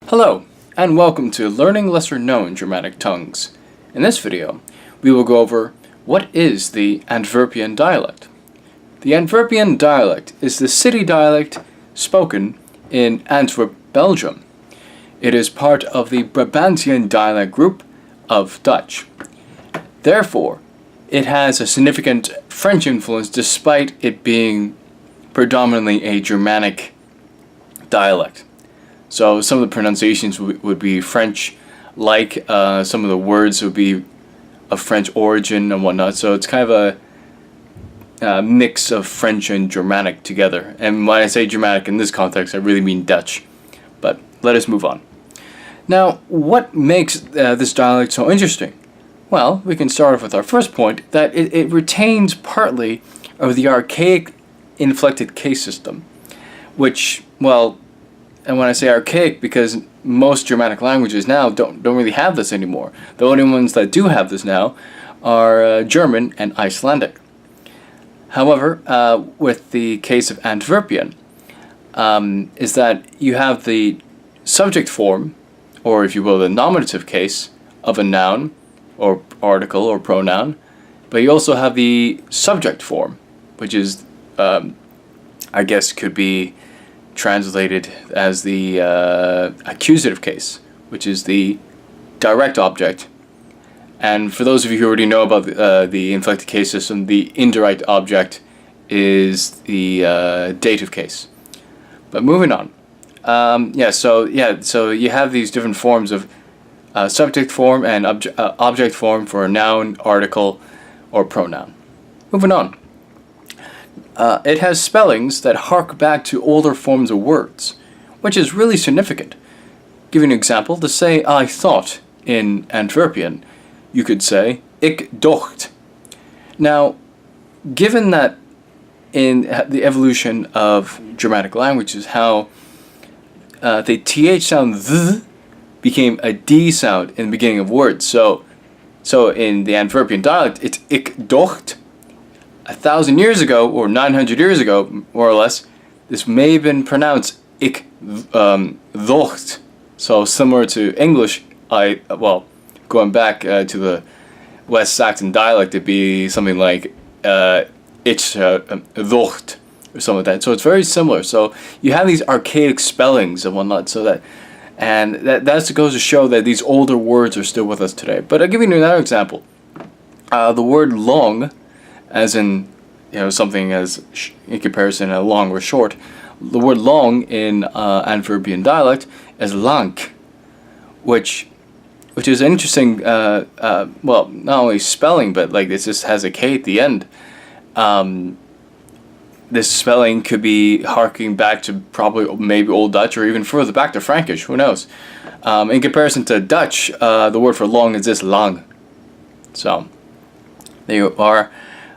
Hello, and welcome to Learning Lesser Known Germanic Tongues. In this video, we will go over what is the Antwerpian dialect. The Antwerpian dialect is the city dialect spoken in Antwerp, Belgium. It is part of the Brabantian dialect group of Dutch. Therefore, it has a significant French influence despite it being predominantly a Germanic dialect. So some of the pronunciations would be French, like some of the words would be of French origin and whatnot. So it's kind of a mix of French and Germanic together. And when I say Germanic in this context, I really mean Dutch. But let us move on. Now, what makes this dialect so interesting? Well, we can start off with our first point, that it retains partly of the archaic inflected case system, which, well, and when I say archaic, because most Germanic languages now don't really have this anymore. The only ones that do have this now are German and Icelandic. However, with the case of Antwerpian, is that you have the subject form, or if you will, the nominative case of a noun, or article, or pronoun, but you also have the subject form, which is, I guess, could be translated as the accusative case, which is the direct object. And for those of you who already know about the inflected case system, the indirect object is the dative case. But moving on, so you have these different forms of subject form and object form for a noun, article, or pronoun. Moving on. It has spellings that hark back to older forms of words, which is really significant. Give you an example. To say I thought in Antwerpian, you could say ik dacht. Now, given that in the evolution of Germanic languages, how the th sound th became a d sound in the beginning of words. So in the Antwerpian dialect, it's ik dacht. 1,000 years ago, or 900 years ago, more or less, this may have been pronounced ik dacht. So similar to English, going back to the West Saxon dialect, it'd be something like ich dacht, or something like that. So it's very similar. So you have these archaic spellings and whatnot, and that goes to show that these older words are still with us today. But I'll give you another example. The word long, as in, something as in comparison long or short. The word long in Antwerpian dialect is lang, which is interesting. Not only spelling, but like it just has a k at the end. This spelling could be harking back to probably maybe Old Dutch or even further back to Frankish. Who knows? In comparison to Dutch, the word for long is this lang. So there you are.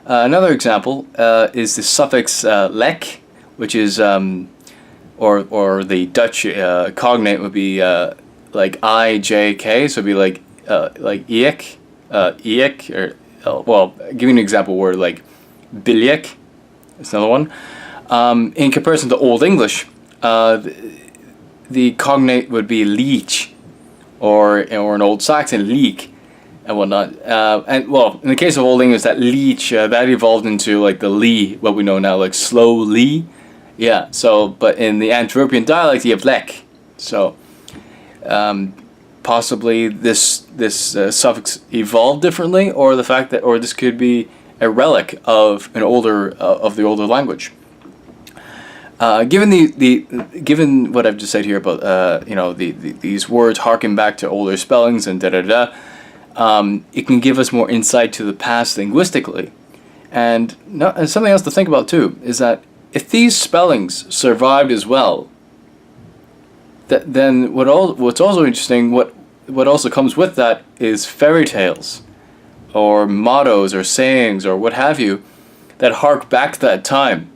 Another example is the suffix lek, which is, or the Dutch cognate would be like ijk, so it'd be like iek, or give you an example word like biljek. That's another one. In comparison to Old English, the cognate would be leech, or in Old Saxon leek, and whatnot. In the case of Old English, that leech, that evolved into like the lee, what we know now, like slow lee. Yeah, so, but in the Antwerpian dialect, you have lek. So, possibly this suffix evolved differently, or the fact that, or this could be a relic of the older language. Given what I've just said here about these words harken back to older spellings and it can give us more insight to the past linguistically. And something else to think about too is that if these spellings survived as well, then what's also interesting, what also comes with that is fairy tales, or mottos, or sayings, or what have you, that hark back to that time.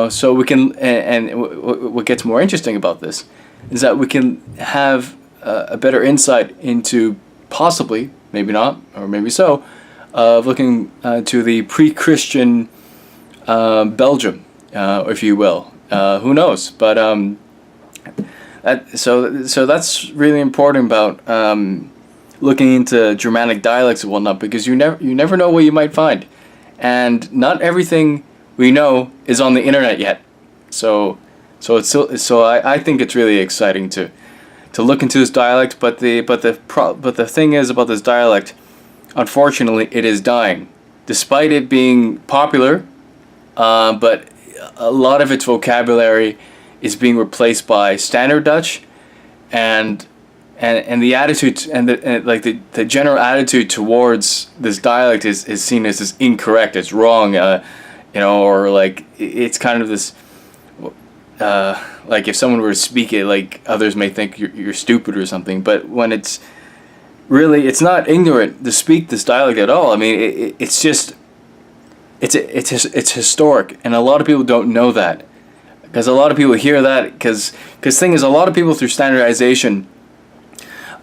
So we can, and what gets more interesting about this is that we can have a better insight into possibly, maybe not, or maybe so, of looking to the pre-Christian Belgium, if you will. Who knows? But So that's really important about looking into Germanic dialects and whatnot, because you never know what you might find, and not everything we know is on the internet yet. So I think it's really exciting to look into this dialect. But the thing is about this dialect, unfortunately, it is dying, despite it being popular. But a lot of its vocabulary is being replaced by Standard Dutch, and the attitude and the general attitude towards this dialect is seen as incorrect, it's wrong, or like it's kind of this, like if someone were to speak it, like others may think you're stupid or something. But when it's not ignorant to speak this dialect at all. I mean, it's just it's historic, and a lot of people don't know that, because a lot of people hear that because thing is, a lot of people through standardization,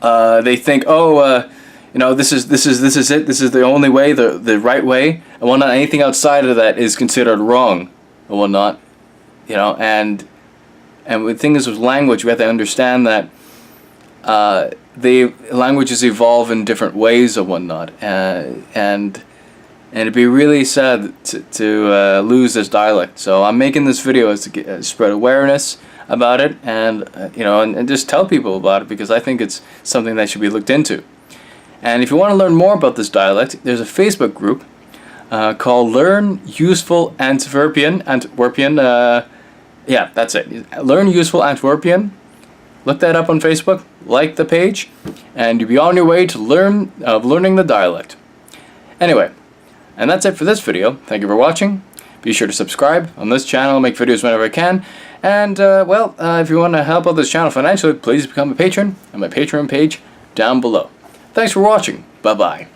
they think, this is it, this is the only way, the right way, and whatnot. Anything outside of that is considered wrong and whatnot, and the thing is with language, we have to understand that the languages evolve in different ways and whatnot, and it'd be really sad to lose this dialect. So I'm making this video as to spread awareness about it, and and just tell people about it, because I think it's something that should be looked into. And if you want to learn more about this dialect, there's a Facebook group called Learn Useful Antwerpian. Yeah, that's it. Learn Useful Antwerpian. Look that up on Facebook. Like the page, and you'll be on your way to learning the dialect. Anyway, and that's it for this video. Thank you for watching. Be sure to subscribe on this channel. I make videos whenever I can. And, if you want to help out this channel financially, please become a patron on my Patreon page down below. Thanks for watching. Bye-bye.